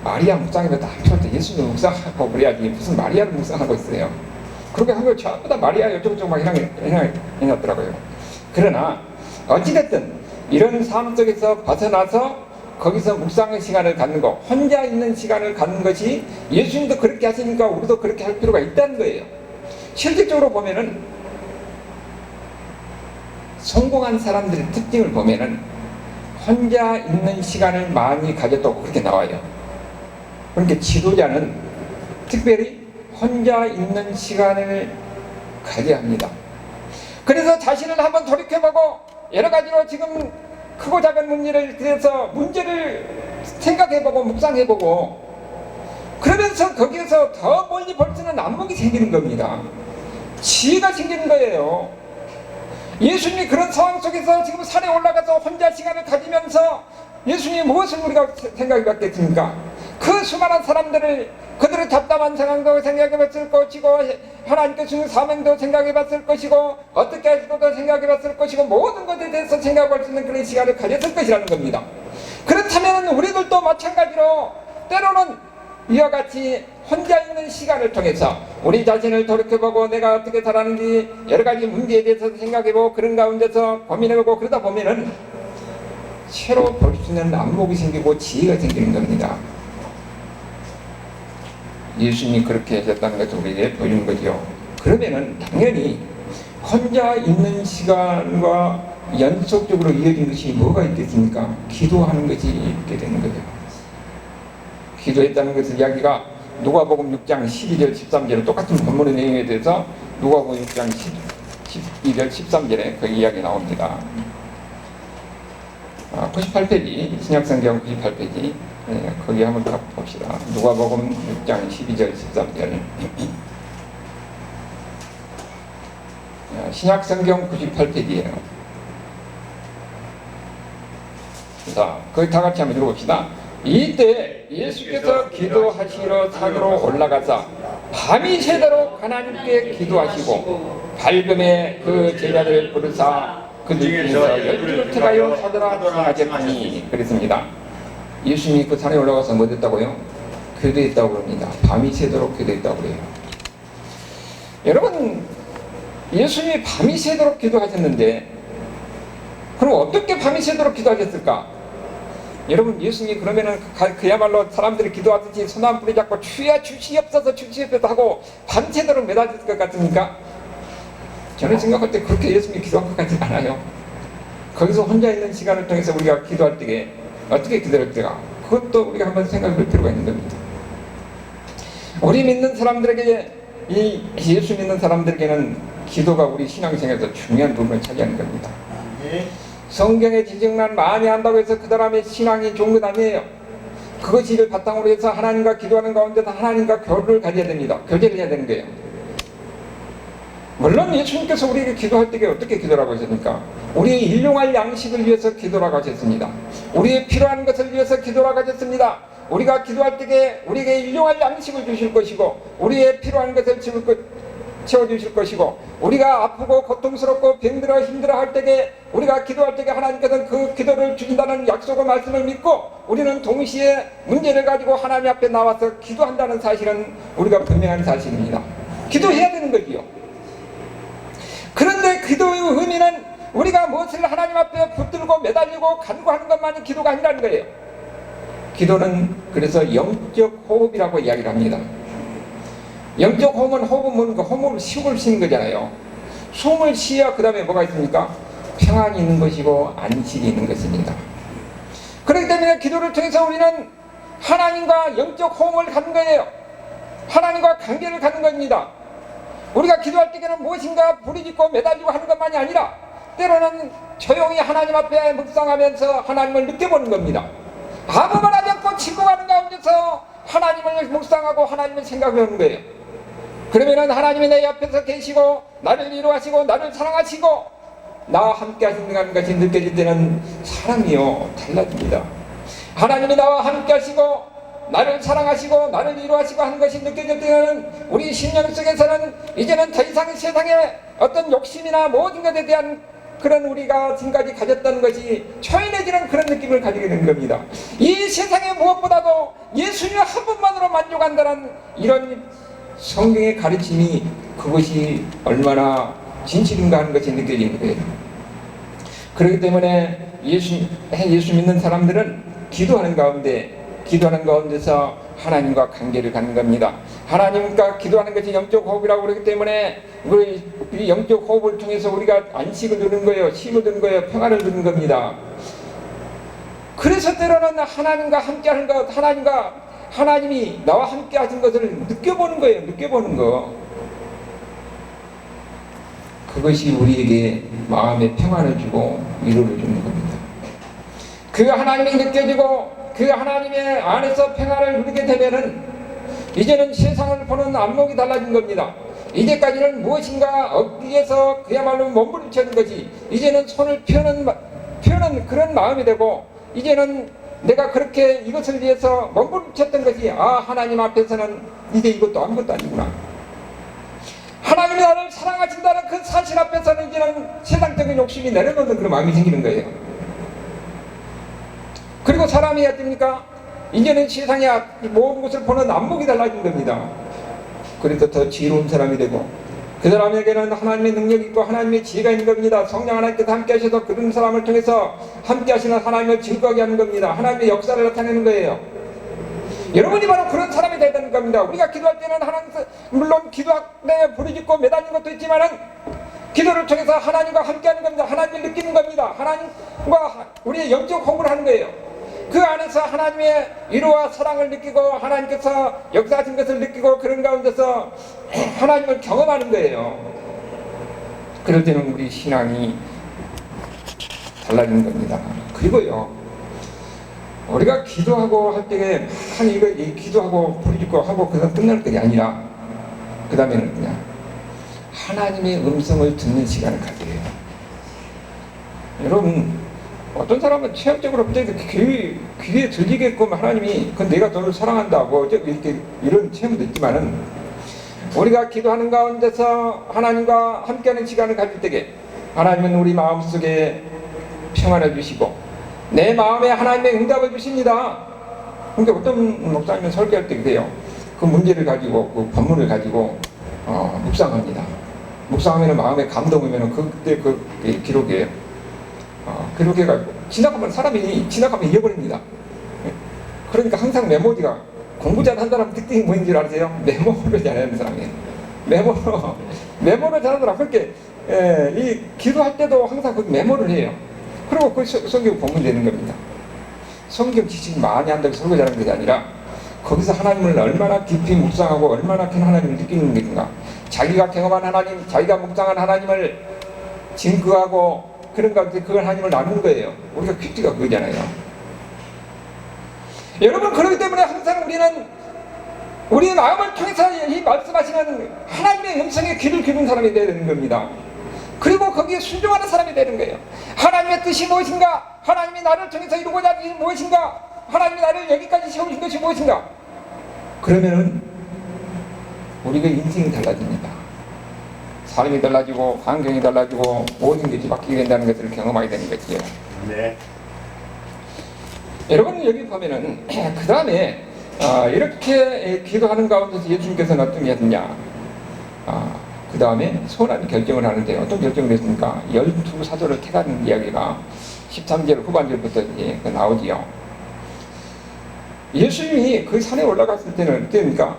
마리아 묵상해도 안 필요 없다. 예수님 묵상하고 그래야지 무슨 마리아를 묵상하고 있어요. 그렇게 한 거 전부 다 마리아 어쩌고저쩌고 막 해놨더라고요. 그러나 어찌됐든 이런 삶 속에서 벗어나서 거기서 묵상의 시간을 갖는 것, 혼자 있는 시간을 갖는 것이 예수님도 그렇게 하시니까 우리도 그렇게 할 필요가 있다는 거예요. 실질적으로 보면은 성공한 사람들의 특징을 보면은 혼자 있는 시간을 많이 가졌다고 그렇게 나와요. 그러니까 지도자는 특별히 혼자 있는 시간을 가져야 합니다. 그래서 자신을 한번 돌이켜보고 여러 가지로 지금 크고 작은 문제를 그래서 문제를 생각해보고 묵상해보고 그러면서 거기에서 더 멀리 볼 수 있는 안목이 생기는 겁니다. 지혜가 생기는 거예요. 예수님이 그런 상황 속에서 지금 산에 올라가서 혼자 시간을 가지면서 예수님이 무엇을 우리가 생각해 봤겠습니까? 그 수많은 사람들을 그들의 답답한 상황도 생각해 봤을 것이고 하나님께 주는 사명도 생각해 봤을 것이고 어떻게 할 것도 생각해 봤을 것이고 모든 것에 대해서 생각해 볼 수 있는 그런 시간을 가졌을 것이라는 겁니다. 그렇다면 우리들도 마찬가지로 때로는 이와 같이 혼자 있는 시간을 통해서 우리 자신을 돌이켜보고 내가 어떻게 살았는지 여러 가지 문제에 대해서 생각해보고 그런 가운데서 고민해보고 그러다 보면은 새로 볼 수 있는 안목이 생기고 지혜가 생기는 겁니다. 예수님이 그렇게 하셨다는 것을 우리에게 보여주는 거죠. 그러면은 당연히 혼자 있는 시간과 연속적으로 이어진 것이 뭐가 있겠습니까? 기도하는 것이 있게 되는 거죠. 기도했다는 것을 이야기가 누가복음 6장 12절 13절에 똑같은 본문의 내용에 대해서 누가복음 6장 12절 13절에 그 이야기 나옵니다. 98페이지 신약성경 98페이지 거기 한번 봅시다. 누가복음 6장 12절 13절 신약성경 98페이지예요. 자, 거기 다 같이 한번 읽어봅시다. 이때 예수께서 기도하시러 산으로 올라가서 밤이 새도록 하나님께 기도하시고 밝음에 그 제자들을 부르사 그 중에서 12를 택하여 서들어 하셨더니 그랬습니다. 예수님이 그 산에 올라가서 뭐 됐다고요? 기도했다고 합니다. 밤이 새도록 기도했다고 그래요. 여러분, 예수님이 밤이 새도록 기도하셨는데 그럼 어떻게 밤이 새도록 기도하셨을까? 여러분, 예수님이 그러면은 그야말로 사람들이 기도하듯이 손 한 뿌리 잡고 주야 주시옵소서 주시옵소서 하고 밤새도록 매달릴 것 같습니까? 저는 생각할 때 그렇게 예수님이 기도한 것 같지 않아요. 거기서 혼자 있는 시간을 통해서 우리가 기도할 때에 어떻게 기도할 때가 그것도 우리가 한번 생각해 볼 필요가 있는 겁니다. 우리 믿는 사람들에게 이 예수 믿는 사람들에게는 기도가 우리 신앙생활에서 중요한 부분을 차지하는 겁니다. 성경의 지식만 많이 한다고 해서 그 사람의 신앙이 좋은 것 아니에요. 그것을 바탕으로 해서 하나님과 기도하는 가운데서 하나님과 교류를 가져야 됩니다. 교제를 해야 되는 거예요. 물론 예수님께서 우리에게 기도할 때 어떻게 기도라고 하셨습니까? 우리의 일용할 양식을 위해서 기도라고 하셨습니다. 우리의 필요한 것을 위해서 기도라고 하셨습니다. 우리가 기도할 때에 우리에게 일용할 양식을 주실 것이고 우리의 필요한 것을 채워주실 것이고 우리가 아프고 고통스럽고 병들어 힘들어 할 때에 우리가 기도할 때에 하나님께서는 그 기도를 주신다는 약속과 말씀을 믿고 우리는 동시에 문제를 가지고 하나님 앞에 나와서 기도한다는 사실은 우리가 분명한 사실입니다. 기도해야 되는 거지요. 그런데 기도의 의미는 우리가 무엇을 하나님 앞에 붙들고 매달리고 간구하는 것만이 기도가 아니라는 거예요. 기도는 그래서 영적 호흡이라고 이야기를 합니다. 영적 호흡은 호흡을 숨을 쉬는 거잖아요. 숨을 쉬어야 그 다음에 뭐가 있습니까? 평안이 있는 것이고 안식이 있는 것입니다. 그렇기 때문에 기도를 통해서 우리는 하나님과 영적 호흡을 갖는 거예요. 하나님과 관계를 갖는 겁니다. 우리가 기도할 때에는 무엇인가 부르짖고 매달리고 하는 것만이 아니라 때로는 조용히 하나님 앞에 묵상하면서 하나님을 느껴보는 겁니다. 아무 말 하지 않고 침묵하는 가운데서 하나님을 묵상하고 하나님을 생각하는 거예요. 그러면은 하나님이 내 옆에서 계시고 나를 위로하시고 나를 사랑하시고 나와 함께 하신다는 것이 느껴질 때는 사람이요 달라집니다. 하나님이 나와 함께 하시고 나를 사랑하시고 나를 위로하시고 하는 것이 느껴질 때는 우리 심령 속에서는 이제는 더 이상 세상에 어떤 욕심이나 모든 것에 대한 그런 우리가 지금까지 가졌던 것이 초연해지는 그런 느낌을 가지게 된 겁니다. 이 세상에 무엇보다도 예수님 한 분만으로 만족한다는 이런 성경의 가르침이 그것이 얼마나 진실인가 하는 것이 느껴지는 거예요. 그렇기 때문에 예수 믿는 사람들은 기도하는 가운데서 하나님과 관계를 갖는 겁니다. 하나님과 기도하는 것이 영적 호흡이라고 그러기 때문에 이 영적 호흡을 통해서 우리가 안식을 누는 거예요. 쉼을 누는 거예요. 평안을 누는 겁니다. 그래서 때로는 하나님과 함께하는 것, 하나님이 나와 함께 하신 것을 느껴보는 거예요. 느껴보는 거. 그것이 우리에게 마음의 평안을 주고 위로를 주는 겁니다. 그 하나님이 느껴지고 그 하나님의 안에서 평안을 누리게 되면은 이제는 세상을 보는 안목이 달라진 겁니다. 이제까지는 무엇인가 어디에서 그야말로 몸부림치는 것이 이제는 손을 펴는 그런 마음이 되고 이제는 내가 그렇게 이것을 위해서 몸부림쳤던 것이 하나님 앞에서는 이제 이것도 아무것도 아니구나. 하나님이 나를 사랑하신다는 그 사실 앞에서는 이제는 세상적인 욕심이 내려놓는 그런 마음이 생기는 거예요. 그리고 사람이 어떻습니까? 이제는 세상의 모든 것을 보는 안목이 달라진 겁니다. 그래서 더 지혜로운 사람이 되고 그 사람에게는 하나님의 능력이 있고 하나님의 지혜가 있는 겁니다. 성령 하나님께서 함께 하셔서 그런 사람을 통해서 함께 하시는 하나님을 증거하게 하는 겁니다. 하나님의 역사를 나타내는 거예요. 여러분이 바로 그런 사람이 되야 되는 겁니다. 우리가 기도할 때는 물론 기도에 부르짖고 매달리는 것도 있지만은 기도를 통해서 하나님과 함께하는 겁니다. 하나님을 느끼는 겁니다. 하나님과 우리의 영적 호흡을 하는 거예요. 그 안에서 하나님의 위로와 사랑을 느끼고 하나님께서 역사하신 것을 느끼고 그런 가운데서 하나님을 경험하는 거예요. 그럴 때는 우리 신앙이 달라지는 겁니다. 그리고요, 우리가 기도하고 할 때에 이거 기도하고 부르짖고 하고 그냥 끝날 것이 아니라 그 다음에는 그냥 하나님의 음성을 듣는 시간을 가져야 해요. 여러분, 어떤 사람은 체험적으로 귀에 들리게끔 하나님이 내가 너를 사랑한다 이렇게 이런 체험도 있지만은 우리가 기도하는 가운데서 하나님과 함께하는 시간을 가질 때에 하나님은 우리 마음속에 평안을 주시고 내 마음에 하나님의 응답을 주십니다. 그러니까 어떤 목사님은 설교할 때 그래요. 그 문제를 가지고 그 본문을 가지고 묵상합니다. 묵상하면 마음에 감동이면 그때 그 기록이에요. 그렇게 해가지고 사람이 지나가면 잊어버립니다. 그러니까 항상 메모지가 공부 잘하는 사람 특징이 뭐인 줄 아세요? 메모를 잘하는 사람이에요. 메모를 잘하는 사람. 그렇게 이 기도할 때도 항상 그 메모를 해요. 그리고 그 성경 보면 되는 겁니다. 성경 지식이 많이 한다고 설교 잘하는 것이 아니라 거기서 하나님을 얼마나 깊이 묵상하고 얼마나 큰 하나님을 느끼는 것인가. 자기가 경험한 하나님, 자기가 묵상한 하나님을 증거하고 그런 가운데 그걸 하나님을 나누는 거예요. 우리가 퀴즈가 그거잖아요. 여러분, 그렇기 때문에 항상 우리는 우리의 마음을 통해서 이 말씀하시는 하나님의 음성에 귀를 기울인 사람이 되어야 되는 겁니다. 그리고 거기에 순종하는 사람이 되는 거예요. 하나님의 뜻이 무엇인가? 하나님이 나를 통해서 이루고자 하는 일이 무엇인가? 하나님이 나를 여기까지 세우신 것이 무엇인가? 그러면은 우리가 인생이 달라집니다. 삶이 달라지고 환경이 달라지고 모든 것이 바뀌게 된다는 것을 경험하게 되는 것이에요. 네. 여러분 여기 보면은 그 다음에 이렇게 기도하는 가운데서 예수님께서는 어떤 게 했느냐? 그 다음에 선한 결정을 하는데 어떤 결정을 했습니까? 12사도를 택하는 이야기가 13절 후반절부터 이제 나오지요. 예수님이 그 산에 올라갔을 때는 어땠습니까?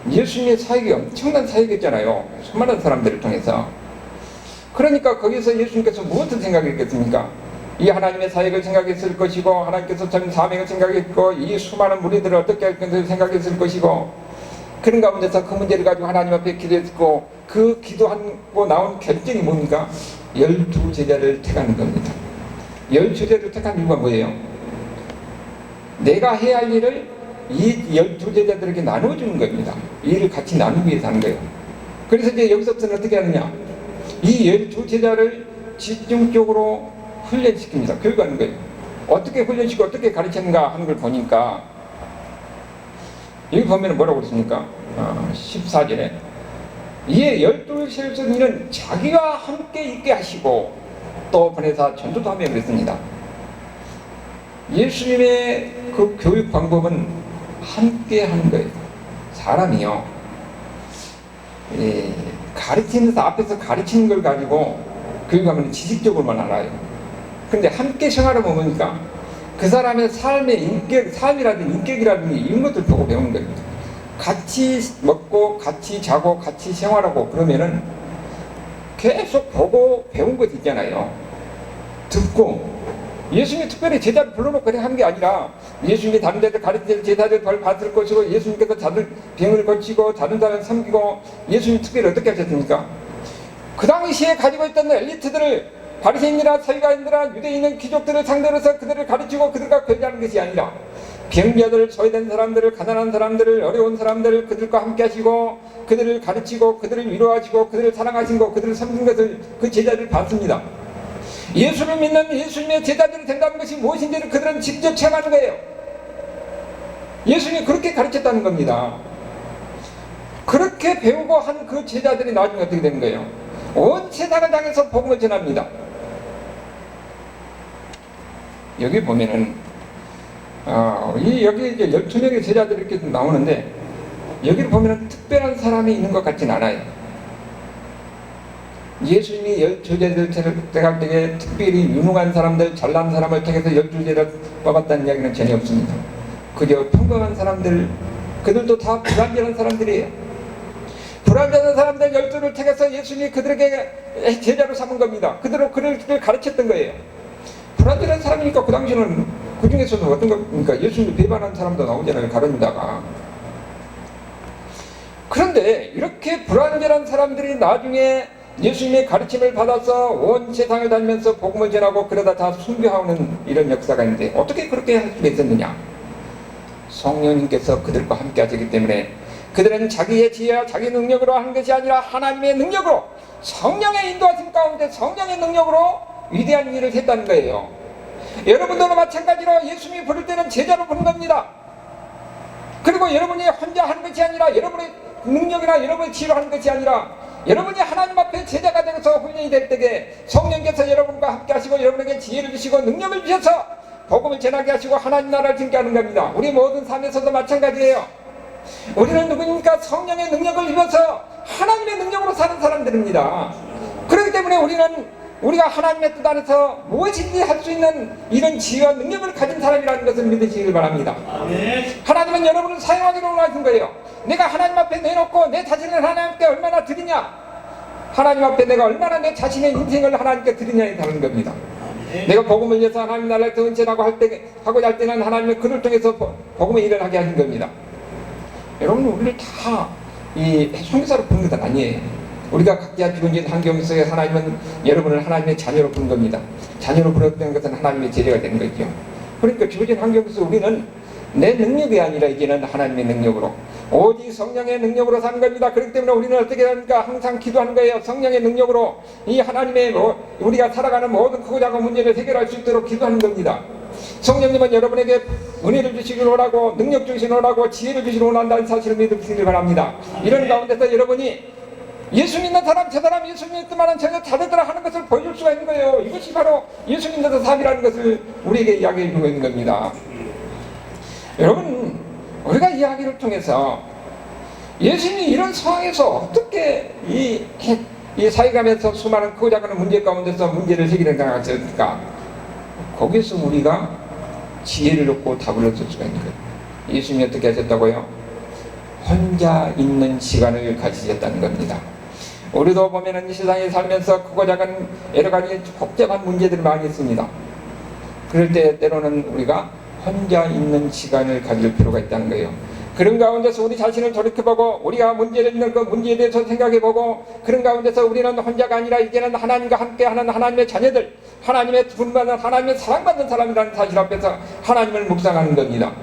예수님의 사역이 엄청난 사역이었잖아요. 수많은 사람들을 통해서. 그러니까 거기서 예수님께서 무엇을 생각했겠습니까? 이 하나님의 사역을 생각했을 것이고, 하나님께서 전 사명을 생각했고, 이 수많은 무리들을 어떻게 할 것을 생각했을 것이고, 그런 가운데서 그 문제를 가지고 하나님 앞에 기도했고, 그 기도하고 나온 결정이 뭡니까? 12제자를 택하는 겁니다. 12제자를 택한 이유가 뭐예요? 내가 해야 할 일을 이 12제자들에게 나눠주는 겁니다. 이 일을 같이 나누기 위해서 하는 거예요. 그래서 이제 여기서부터는 어떻게 하느냐? 이 12제자를 집중적으로 훈련시킵니다. 교육하는 거예요. 어떻게 훈련시키고 어떻게 가르치는가 하는 걸 보니까 여기 보면 뭐라고 그랬습니까? 14절에 이에 12세는 자기와 함께 있게 하시고 또 보내사 전도도 하며 그랬습니다. 예수님의 그 교육 방법은 함께 하는 거예요. 사람이요, 가르치면서 앞에서 가르치는 걸 가지고 교육하면 지식적으로만 알아요. 근데 함께 생활을 보니까 그 사람의 삶의 인격, 삶이라든지 인격이라든지 이런 것들 보고 배우는 겁니다. 같이 먹고 같이 자고 같이 생활하고 그러면은 계속 보고 배운 것 있잖아요. 듣고. 예수님이 특별히 제자를 불러놓고 그렇게 하는 게 아니라 예수님이 다른 데들 가르칠 제자들 벌 받을 것이고, 예수님께서 다른 병을 고치고 다른 사람을 섬기고, 예수님 특별히 어떻게 하셨습니까? 그 당시에 가지고 있던 엘리트들을, 바리새인이나 서기관이나 유대인은 귀족들을 상대로 해서 그들을 가르치고 그들과 교제하는 것이 아니라 병자들, 소외된 사람들을, 가난한 사람들을, 어려운 사람들을 그들과 함께 하시고 그들을 가르치고 그들을 위로하시고 그들을 사랑하시고 그들을 섬긴 것을 그 제자들을 봤습니다. 예수를 믿는 예수님의 제자들이 된다는 것이 무엇인지를 그들은 직접 체험하는 거예요. 예수님이 그렇게 가르쳤다는 겁니다. 그렇게 배우고 한 그 제자들이 나중에 어떻게 되는 거예요? 온 세상을 향해서 복음을 전합니다. 여기 보면은 여기 이제 12명의 제자들이 이렇게 나오는데, 여기를 보면은 특별한 사람이 있는 것 같진 않아요. 예수님이 12제자를 택할 때에 특별히 유능한 사람들, 잘난 사람을 택해서 12제자를 뽑았다는 이야기는 전혀 없습니다. 그저 평범한 사람들, 그들도 다 불완전한 사람들이에요. 불완전한 사람들 12를 택해서 예수님이 그들에게 제자로 삼은 겁니다. 그대로 그를 가르쳤던 거예요. 불완전한 사람이니까 그 당시는 그 중에서는 어떤 겁니까? 예수님을 배반한 사람도 나오잖아요. 가론유다가. 그런데 이렇게 불완전한 사람들이 나중에 예수님의 가르침을 받아서 온 세상을 다니면서 복음을 전하고 그러다 다 순교하는 이런 역사가 있는데, 어떻게 그렇게 할 수가 있었느냐? 성령님께서 그들과 함께 하시기 때문에 그들은 자기의 지혜와 자기 능력으로 하는 것이 아니라 하나님의 능력으로, 성령의 인도하심 가운데 성령의 능력으로 위대한 일을 했다는 거예요. 여러분들도 마찬가지로 예수님이 부를 때는 제자로 부른 겁니다. 그리고 여러분이 혼자 하는 것이 아니라, 여러분의 능력이나 여러분의 지혜로 하는 것이 아니라, 여러분이 하나님 앞에 제자가 되어서 훈련이 될 때에 성령께서 여러분과 함께 하시고 여러분에게 지혜를 주시고 능력을 주셔서 복음을 전하게 하시고 하나님 나라를 짓게 하는 겁니다. 우리 모든 삶에서도 마찬가지예요. 우리는 누구입니까? 성령의 능력을 입어서 하나님의 능력으로 사는 사람들입니다. 그렇기 때문에 우리가 하나님의 뜻 안에서 무엇이든지 할 수 있는 이런 지혜와 능력을 가진 사람이라는 것을 믿으시길 바랍니다. 하나님은 여러분을 사용하기로 원하신 거예요. 내가 하나님 앞에 내놓고 내 자신을 하나님께 얼마나 드리냐, 하나님 앞에 내가 얼마나 내 자신의 인생을 하나님께 드리냐에 다른 겁니다. 내가 복음을 위해서 하나님 나라를 더 헌신하고 하고자 할 때는 하나님의 그를 통해서 복음의 일을 하게 하신 겁니다. 여러분, 우리를 다 이 형사로 부른 것은 아니에요. 우리가 각자 주어진 환경 속에 하나님은 여러분을 하나님의 자녀로 부른 겁니다. 자녀로 부르는 것은 하나님의 제자가 되는 거죠. 그러니까 주어진 환경 속에서 우리는 내 능력이 아니라 이제는 하나님의 능력으로, 오직 성령의 능력으로 사는 겁니다. 그렇기 때문에 우리는 어떻게 합니까? 항상 기도하는 거예요. 성령의 능력으로 이 하나님의 우리가 살아가는 모든 크고 작은 문제를 해결할 수 있도록 기도하는 겁니다. 성령님은 여러분에게 은혜를 주시길 원하고 능력 주시길 원하고 지혜를 주시길 원한다는 사실을 믿으시길 바랍니다. 이런 가운데서 여러분이 예수 믿는 사람, 저 사람 예수 믿지만은 전혀 다르더라 하는 것을 보여줄 수가 있는 거예요. 이것이 바로 예수 믿는 삶이라는 것을 우리에게 이야기해 주고 있는 겁니다. 여러분, 우리가 이야기를 통해서 예수님이 이런 상황에서 어떻게 이 사회감에서 수많은 크고 작은 문제 가운데서 문제를 해결해나갔을까? 거기서 우리가 지혜를 얻고 답을 얻을 수가 있는 거예요. 예수님이 어떻게 하셨다고요? 혼자 있는 시간을 가지셨다는 겁니다. 우리도 보면은 이 세상에 살면서 크고 작은 여러 가지 복잡한 문제들이 많이 있습니다. 그럴 때 때로는 우리가 혼자 있는 시간을 가질 필요가 있다는 거예요. 그런 가운데서 우리 자신을 돌이켜보고 우리가 문제를 있는 그 문제에 대해서 생각해보고 그런 가운데서 우리는 혼자가 아니라 이제는 하나님과 함께하는 하나님의 자녀들, 하나님의 분받는 하나님의 사랑받는 사람이라는 사실 앞에서 하나님을 묵상하는 겁니다.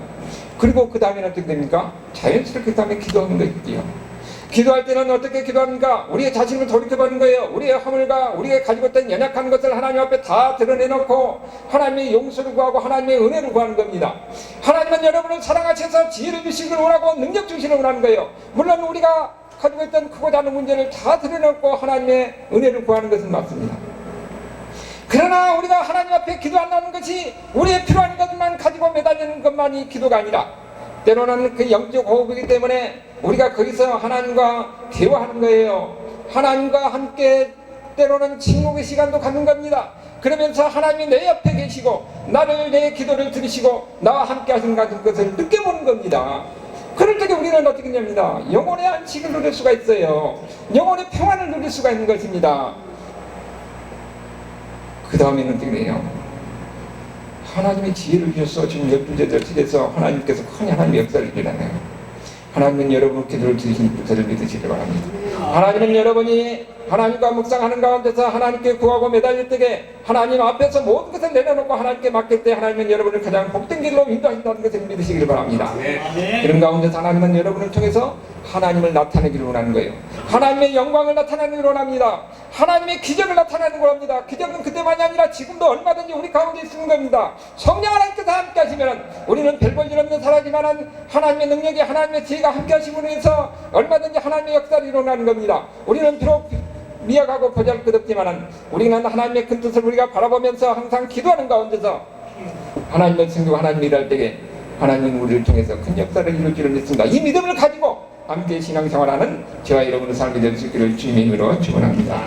그리고 그 다음에는 어떻게 됩니까? 자연스럽게 그 다음에 기도하는 것이지요. 기도할 때는 어떻게 기도합니까? 우리의 자신을 돌이켜보는 거예요. 우리의 허물과 우리가 가지고 있던 연약한 것을 하나님 앞에 다 드러내놓고 하나님의 용서를 구하고 하나님의 은혜를 구하는 겁니다. 하나님은 여러분을 사랑하셔서 지혜를 주시길 원하고 능력 주시길 원하는 거예요. 물론 우리가 가지고 있던 크고 작은 문제를 다 드러내놓고 하나님의 은혜를 구하는 것은 맞습니다. 그러나 우리가 하나님 앞에 기도한다는 것이 우리의 필요한 것만 가지고 매달리는 것만이 기도가 아니라 때로는 그 영적 호흡이기 때문에 우리가 거기서 하나님과 대화하는 거예요. 하나님과 함께 때로는 침묵의 시간도 갖는 겁니다. 그러면서 하나님이 내 옆에 계시고 나를 내 기도를 들으시고 나와 함께 하시는 것을 느껴보는 겁니다. 그럴 때 우리는 어떻게 됩니다. 영혼의 안식을 누릴 수가 있어요. 영혼의 평안을 누릴 수가 있는 것입니다. 그 다음에는 어떻게 돼요? 하나님의 지혜를 주셔서 지금 12제들 책에서 하나님께서 큰 하나님의 역사를 일어나요. 하나님은 여러분의 기도를 들으시니 그들을 믿으시기 바랍니다. 하나님은 여러분이 하나님과 묵상하는 가운데서 하나님께 구하고 매달릴 때에 하나님 앞에서 모든 것을 내려놓고 하나님께 맡길 때 하나님은 여러분을 가장 복된 길로 인도하신다는 것을 믿으시기 바랍니다. 그런 가운데서 하나님은 여러분을 통해서 하나님을 나타내기를 원하는 거예요. 하나님의 영광을 나타내기를 원합니다. 하나님의 기적을 나타내는 겁니다. 기적은 그때만이 아니라 지금도 얼마든지 우리 가운데 있는 겁니다. 성령 하나님께서 함께 하시면 우리는 별 볼 일 없는 사람이지만 하나님의 능력이 하나님의 지혜가 함께 하심으로 해서 얼마든지 하나님의 역사를 일어나는 겁니다. 우리는 비록 미약하고 보잘것없지만 우리는 하나님의 큰 뜻을 우리가 바라보면서 항상 기도하는 가운데서 하나님의 생기고 하나님 일할 때에 하나님은 우리를 통해서 큰 역사를 이룰 줄을 믿습니다. 이 믿음을 가지고 함께 신앙생활하는 저와 여러분의 삶이 될 수 있기를 주님의 이름으로 축원합니다.